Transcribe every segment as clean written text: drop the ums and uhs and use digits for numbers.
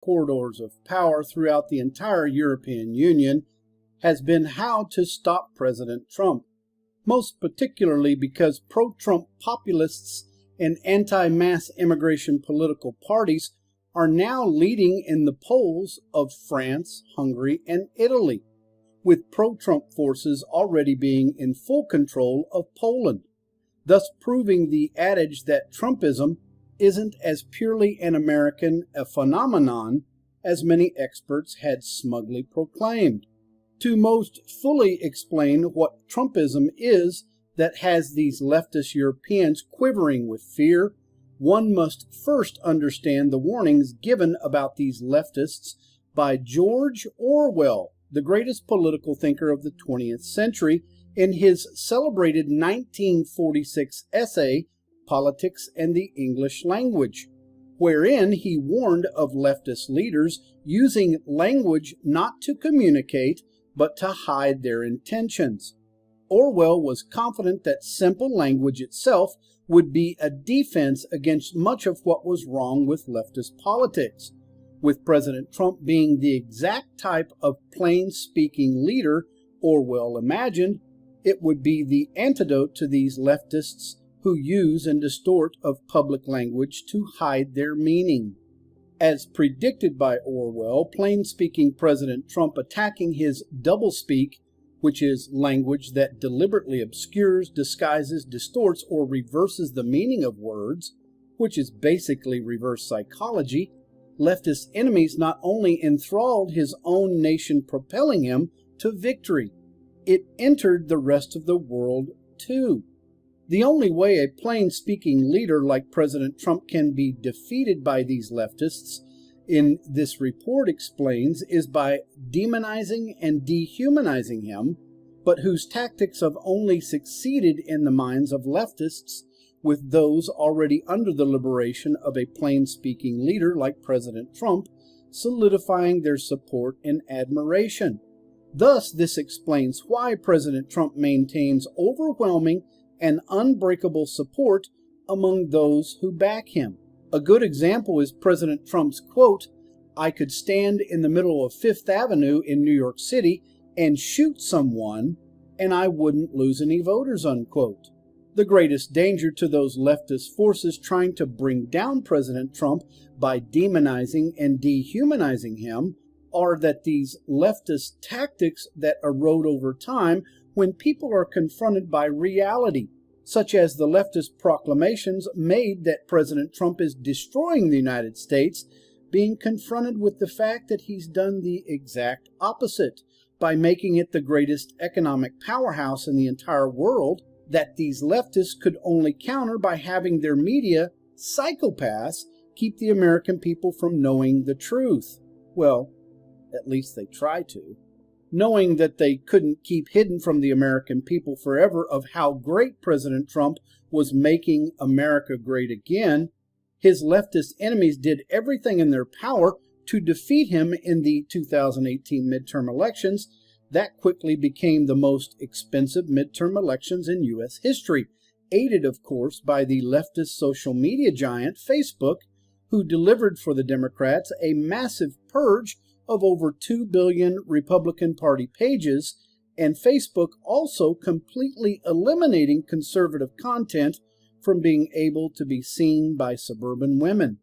corridors of power throughout the entire European Union has been how to stop President Trump, most particularly because pro-Trump populists and anti-mass immigration political parties are now leading in the polls of France, Hungary, and Italy, with pro-Trump forces already being in full control of Poland, thus proving the adage that Trumpism isn't as purely an American a phenomenon as many experts had smugly proclaimed. To most fully explain what Trumpism is that has these leftist Europeans quivering with fear, one must first understand the warnings given about these leftists by George Orwell, the greatest political thinker of the 20th century, in his celebrated 1946 essay, Politics and the English Language, wherein he warned of leftist leaders using language not to communicate, but to hide their intentions. Orwell was confident that simple language itself would be a defense against much of what was wrong with leftist politics, with President Trump being the exact type of plain-speaking leader Orwell imagined. It would be the antidote to these leftists who use and distort of public language to hide their meaning. As predicted by Orwell, plain-speaking President Trump attacking his doublespeak, which is language that deliberately obscures, disguises, distorts, or reverses the meaning of words, which is basically reverse psychology, leftist enemies not only enthralled his own nation, propelling him to victory, it entered the rest of the world too. The only way a plain-speaking leader like President Trump can be defeated by these leftists, in this report explains, is by demonizing and dehumanizing him, but whose tactics have only succeeded in the minds of leftists, with those already under the liberation of a plain-speaking leader like President Trump, solidifying their support and admiration. Thus, this explains why President Trump maintains overwhelming and unbreakable support among those who back him. A good example is President Trump's quote, "I could stand in the middle of Fifth Avenue in New York City and shoot someone, and I wouldn't lose any voters," unquote. The greatest danger to those leftist forces trying to bring down President Trump by demonizing and dehumanizing him are that these leftist tactics that erode over time when people are confronted by reality, such as the leftist proclamations made that President Trump is destroying the United States, being confronted with the fact that he's done the exact opposite by making it the greatest economic powerhouse in the entire world, that these leftists could only counter by having their media, psychopaths, keep the American people from knowing the truth. Well, at least they try to. Knowing that they couldn't keep hidden from the American people forever of how great President Trump was making America great again, his leftist enemies did everything in their power to defeat him in the 2018 midterm elections that quickly became the most expensive midterm elections in U.S. history, aided, of course, by the leftist social media giant Facebook, who delivered for the Democrats a massive purge of over 2 billion Republican Party pages, and Facebook also completely eliminating conservative content from being able to be seen by suburban women.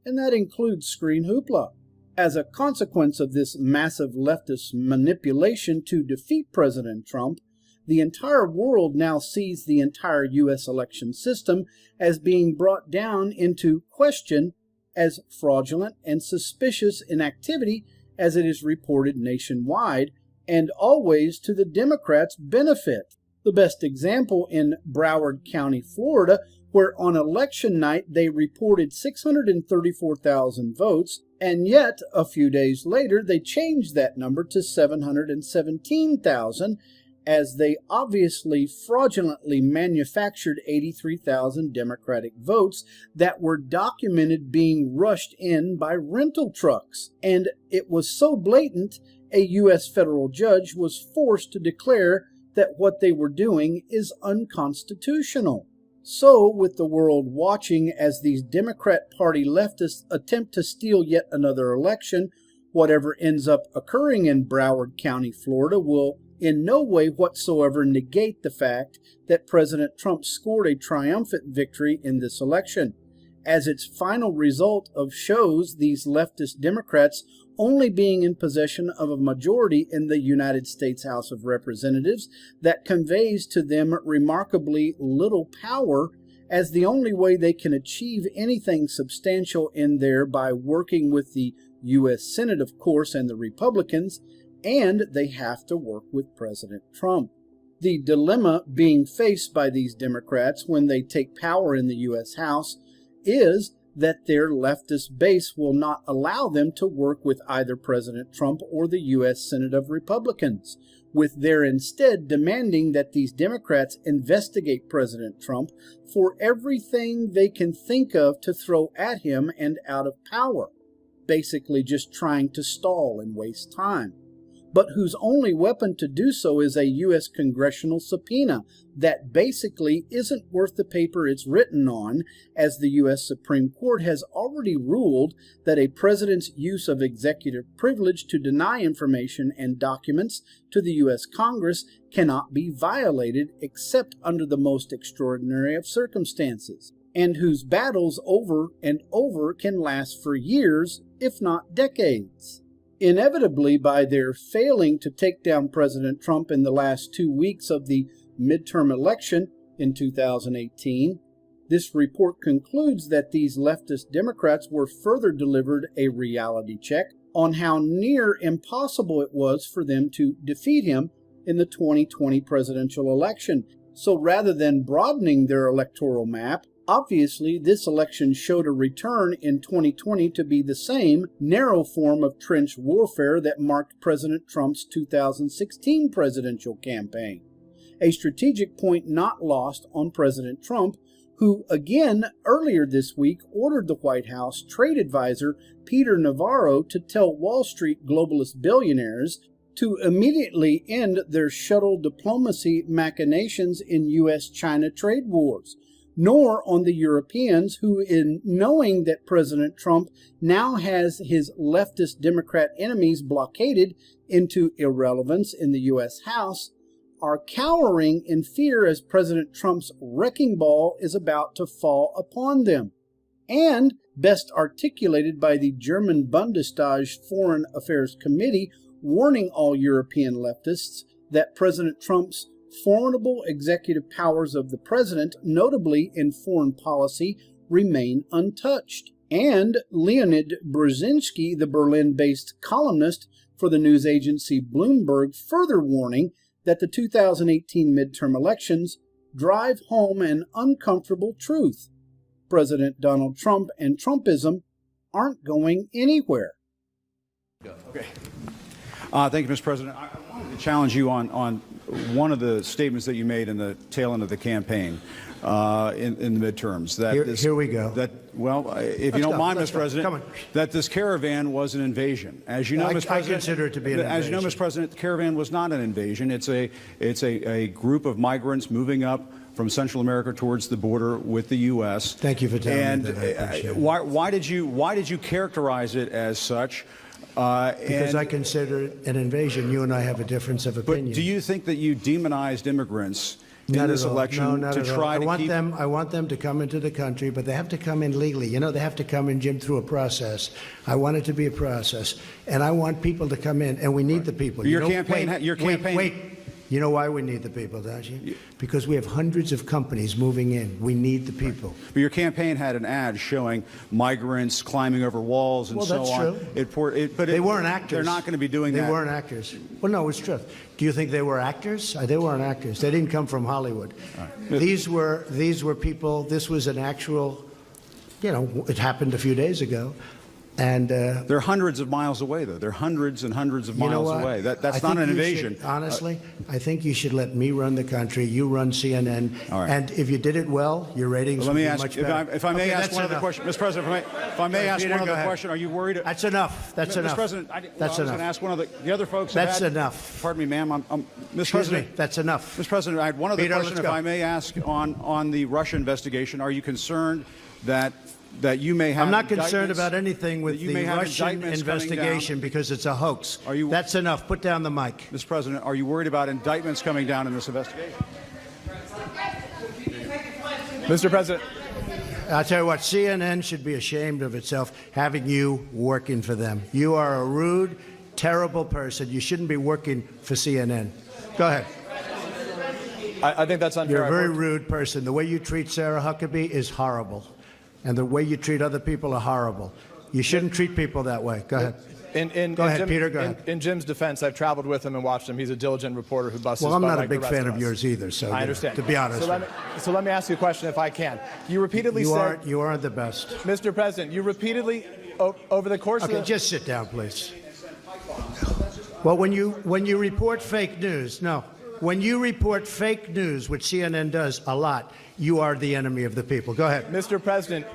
And that includes Screen Hoopla. As a consequence of this massive leftist manipulation to defeat President Trump, the entire world now sees the entire U.S. election system as being brought down into question as fraudulent and suspicious inactivity as it is reported nationwide, and always to the Democrats' benefit. The best example in Broward County, Florida, where on election night they reported 634,000 votes, and yet a few days later they changed that number to 717,000, as they obviously fraudulently manufactured 83,000 Democratic votes that were documented being rushed in by rental trucks. And it was so blatant, a U.S. federal judge was forced to declare that what they were doing is unconstitutional. So, with the world watching as these Democrat Party leftists attempt to steal yet another election, whatever ends up occurring in Broward County, Florida, will in no way whatsoever negate the fact that President Trump scored a triumphant victory in this election, as its final result of shows these leftist Democrats only being in possession of a majority in the United States House of Representatives that conveys to them remarkably little power, as the only way they can achieve anything substantial in there by working with the U.S. Senate, of course, and the Republicans, and they have to work with President Trump. The dilemma being faced by these Democrats when they take power in the U.S. House is that their leftist base will not allow them to work with either President Trump or the U.S. Senate of Republicans, with their instead demanding that these Democrats investigate President Trump for everything they can think of to throw at him and out of power, basically just trying to stall and waste time, but whose only weapon to do so is a U.S. congressional subpoena that basically isn't worth the paper it's written on, as the U.S. Supreme Court has already ruled that a president's use of executive privilege to deny information and documents to the U.S. Congress cannot be violated except under the most extraordinary of circumstances, and whose battles over and over can last for years, if not decades. Inevitably, by their failing to take down President Trump in the last 2 weeks of the midterm election in 2018, this report concludes that these leftist Democrats were further delivered a reality check on how near impossible it was for them to defeat him in the 2020 presidential election. So rather than broadening their electoral map, obviously, this election showed a return in 2020 to be the same narrow form of trench warfare that marked President Trump's 2016 presidential campaign, a strategic point not lost on President Trump, who again earlier this week ordered the White House trade advisor Peter Navarro to tell Wall Street globalist billionaires to immediately end their shuttle diplomacy machinations in U.S.-China trade wars, nor on the Europeans who, in knowing that President Trump now has his leftist Democrat enemies blockaded into irrelevance in the U.S. House, are cowering in fear as President Trump's wrecking ball is about to fall upon them, and best articulated by the German Bundestag Foreign Affairs Committee warning all European leftists that President Trump's formidable executive powers of the president, notably in foreign policy, remain untouched. And Leonid Brzezinski, the Berlin-based columnist for the news agency Bloomberg, further warning that the 2018 midterm elections drive home an uncomfortable truth. President Donald Trump and Trumpism aren't going anywhere. Okay. Thank you, Mr. President. I wanted to challenge you on one of the statements that you made in the tail end of the campaign in the midterms. Here we go. If you don't mind, Mr. President, that this caravan was an invasion. As you know, Mr. President, I consider it to be an invasion. As you know, Mr. President, the caravan was not an invasion. It's a group of migrants moving up from Central America towards the border with the U.S. Thank you for telling me that. I appreciate it. Why did you characterize it as such? Because I consider it an invasion. You and I have a difference of opinion. But do you think that you demonized immigrants in this election to try to keep them? I want them to come into the country, but they have to come in legally. You know, they have to come in, Jim, through a process. I want it to be a process, and I want people to come in, and we need the people. Your campaign. Wait. You know why we need the people, don't you? Because we have hundreds of companies moving in. We need the people. But your campaign had an ad showing migrants climbing over walls and so on. Well, that's true. But they weren't actors. They're not going to be doing that. They weren't actors. Well, no, it's true. Do you think they were actors? They weren't actors. They didn't come from Hollywood. Right. These were people. This was an actual, it happened a few days ago. And They're hundreds of miles away, though. They're hundreds and hundreds of you know miles what? away. I That's think not an you invasion. should, honestly, I think you should let me run the country. You run CNN. All right. And if you did it well, your ratings Let would me be ask, much if better. I may Okay, ask that's one other enough. question, Mr. President, if I may ask Peter, one go other ahead. question, are you worried? That's enough. That's Mr. enough. President, That's I was enough. going to ask one of the other folks. have That's had- enough. Pardon me, ma'am. Mr. Excuse President, me. That's enough. Mr. President, I had one other Peter, question, let's if go. I may ask, on the Russia investigation. Are you concerned that you may have I'm not concerned indictments- about anything with that you the may have Russian indictments coming investigation down? because it's a hoax. Are you- That's enough. Put down the mic. Mr. President, are you worried about indictments coming down in this investigation? Mr. President. I'll tell you what, CNN should be ashamed of itself having you working for them. You are a rude, terrible person. You shouldn't be working for CNN. Go ahead. I think that's unfair. You're a very rude person. The way you treat Sarah Huckabee is horrible. And the way you treat other people are horrible. You shouldn't treat people that way. Go ahead. Go ahead, Peter, go ahead. In Jim's defense, I've traveled with him and watched him. He's a diligent reporter who busts his Well, I'm butt not a like the big rest fan of of us. yours either, so I understand. to be honest. So let me ask you a question, if I can. You repeatedly you said, aren't the best. Mr. President, you repeatedly, over the course Okay, of the... just sit down, please. Well, when you report fake news, when you report fake news, which CNN does a lot, you are the enemy of the people. Go ahead. Mr. President,